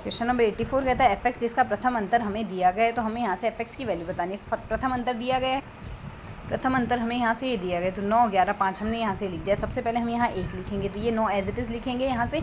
Question number 84 कहता है F x जिसका प्रथम अंतर हमें दिया गया है, तो हमें यहाँ से एफ एक्स की वैल्यू बतानी है। प्रथम अंतर दिया गया है, प्रथम अंतर हमें यहाँ से ये दिया गया, तो 9, 11, 5 हमने यहाँ से लिख दिया। सबसे पहले हम यहाँ 1 लिखेंगे, तो ये 9 एज इट इज़ लिखेंगे। यहाँ से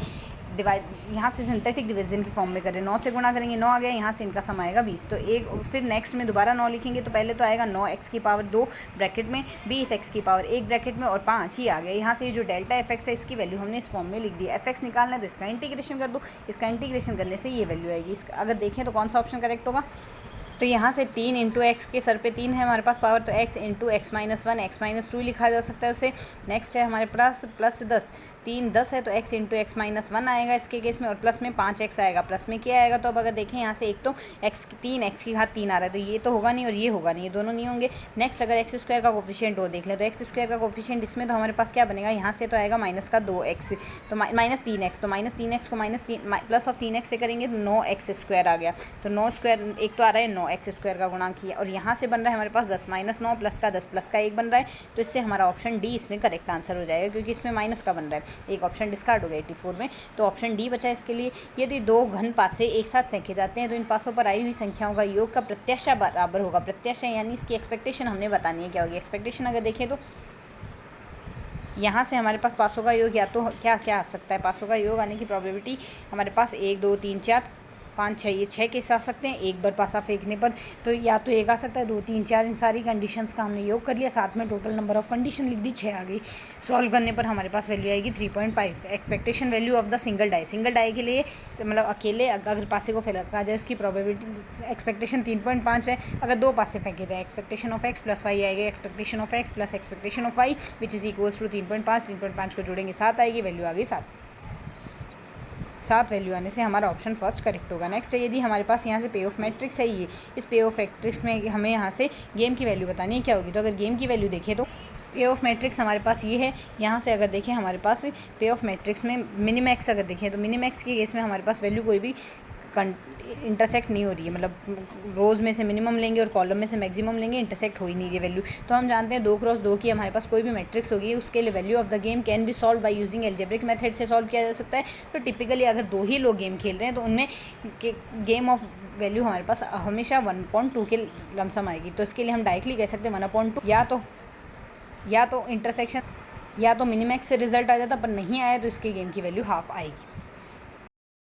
डिवाइड, यहाँ से सिंथेटिक डिवीजन की फॉर्म में करें, 9 से गुणा करेंगे, 9 आ गया, यहाँ से इनका सम आएगा 20। तो एक फिर नेक्स्ट में दोबारा 9 लिखेंगे, तो पहले तो आएगा 9x की पावर 2 ब्रैकेट में, 20x की पावर 1 ब्रैकेट में, और 5 ही आ गया। यहाँ से जो डेल्टा एफ एक्स है इसकी वैल्यू हमने इस फॉर्म में लिख दी। एफ एक्स निकालना है तो इसका इंटीग्रेशन कर दो, इसका इंटीग्रेशन करने से ये वैल्यू आएगी। इसका अगर देखें तो कौन सा ऑप्शन करेक्ट होगा, तो यहाँ से 3 इंटू एक्स के सर पे 3 है हमारे पास पावर, तो x into x minus 1 x minus 2 लिखा जा सकता है उसे। नेक्स्ट है हमारे पास प्लस 10, 3 10 है तो x इंटू एक्स माइनस 1 आएगा इसके केस में, और प्लस में 5x आएगा। प्लस में क्या आएगा, तो अब अगर देखें यहाँ से एक तो x की घात 3 आ रहा है, तो ये तो होगा नहीं और ये होगा नहीं, ये दोनों नहीं होंगे। नेक्स्ट अगर एक्स स्क्वायर का कोफिशिएंट और देख लें, तो एक्स स्क्वायर का कोफिशिएंट इसमें तो हमारे पास क्या बनेगा, यहाँ से तो आएगा माइनस का 2x, तो माइनस 3x, तो माइनस 3x को प्लस ऑफ 3x से करेंगे तो 9x स्क्वायर आ गया। तो 9 स्क्वायर एक तो आ रहा है 9x स्क्वायर का गुणा किया, और यहाँ से बन रहा है हमारे पास 10 माइनस 9 प्लस का 10 प्लस का 1 बन रहा है। तो इससे हमारा ऑप्शन डी इसमें करेक्ट आंसर हो जाएगा, क्योंकि इसमें माइनस का बन रहा है, एक ऑप्शन डिस्कार्ड हो गया 84 में। तो ऑप्शन डी बचा इसके लिए। यदि 2 घन पासे एक साथ फेंके जाते हैं तो इन पासों पर आई हुई संख्याओं का योग का प्रत्याशा बराबर होगा। प्रत्याशा यानी इसकी एक्सपेक्टेशन हमने बतानी है क्या होगी। एक्सपेक्टेशन अगर देखें तो यहाँ से हमारे पास पासों का योग या तो क्या क्या आ सकता है, पासों का योग आने की प्रोबेबिलिटी हमारे पास 1 2 3 4 5 6, ये 6 केस आ सकते हैं एक बार पासा फेंकने पर। तो या तो एक आ सकता है, 2 3 4, इन सारी कंडीशंस का हमने योग कर लिया, साथ में टोटल नंबर ऑफ कंडीशन लिख दी, 6 आ गई। सॉल्व करने पर हमारे पास वैल्यू आएगी 3.5। Expectation value of the single die, single die के लिए मतलब अकेले अगर पासे को फेंका जाए उसकी प्रोबेबिलिटी एक्सपेक्टेशन 3.5 है। अगर 2 पासे फेंके जाए expectation of x plus y आएगी, expectation of x plus expectation of y which is equals to 3.5। 3.5 को जोड़ेंगे 7 आएगी, वैल्यू आ गई 7 वैल्यू आने से हमारा ऑप्शन फर्स्ट करेक्ट होगा। नेक्स्ट है यदि हमारे पास यहाँ से पे ऑफ मैट्रिक्स है, ये इस पे ऑफ मैट्रिक्स में हमें यहाँ से गेम की वैल्यू बतानी है क्या होगी। तो अगर गेम की वैल्यू देखें तो पे ऑफ मैट्रिक्स हमारे पास ये है। यहाँ से अगर देखें हमारे पास पे ऑफ मैट्रिक्स में मिनिमैक्स अगर देखें तो मिनिमैक्स के केस में हमारे पास वैल्यू कोई भी इंटरसेक्ट नहीं हो रही है, मतलब रोज़ में से मिनिमम लेंगे और कॉलम में से मैक्सिमम लेंगे, इंटरसेक्ट हो ही नहीं रही है वैल्यू। तो हम जानते हैं 2 क्रॉस 2 की हमारे पास कोई भी मैट्रिक्स होगी उसके लिए value of the game can be solve by using algebraic method से सॉल्व किया जा सकता है। तो टिपिकली अगर 2 ही लोग गेम खेल रहे हैं तो उनमें गेम ऑफ वैल्यू हमारे पास हमेशा 1.2 के लमसम आएगी। तो इसके लिए हम डायरेक्टली कह सकते हैं 1/2, या तो इंटरसेक्शन या तो मिनिमैक्स से रिजल्ट आ जाता, पर नहीं आया तो इसके गेम की वैल्यू हाफ आएगी।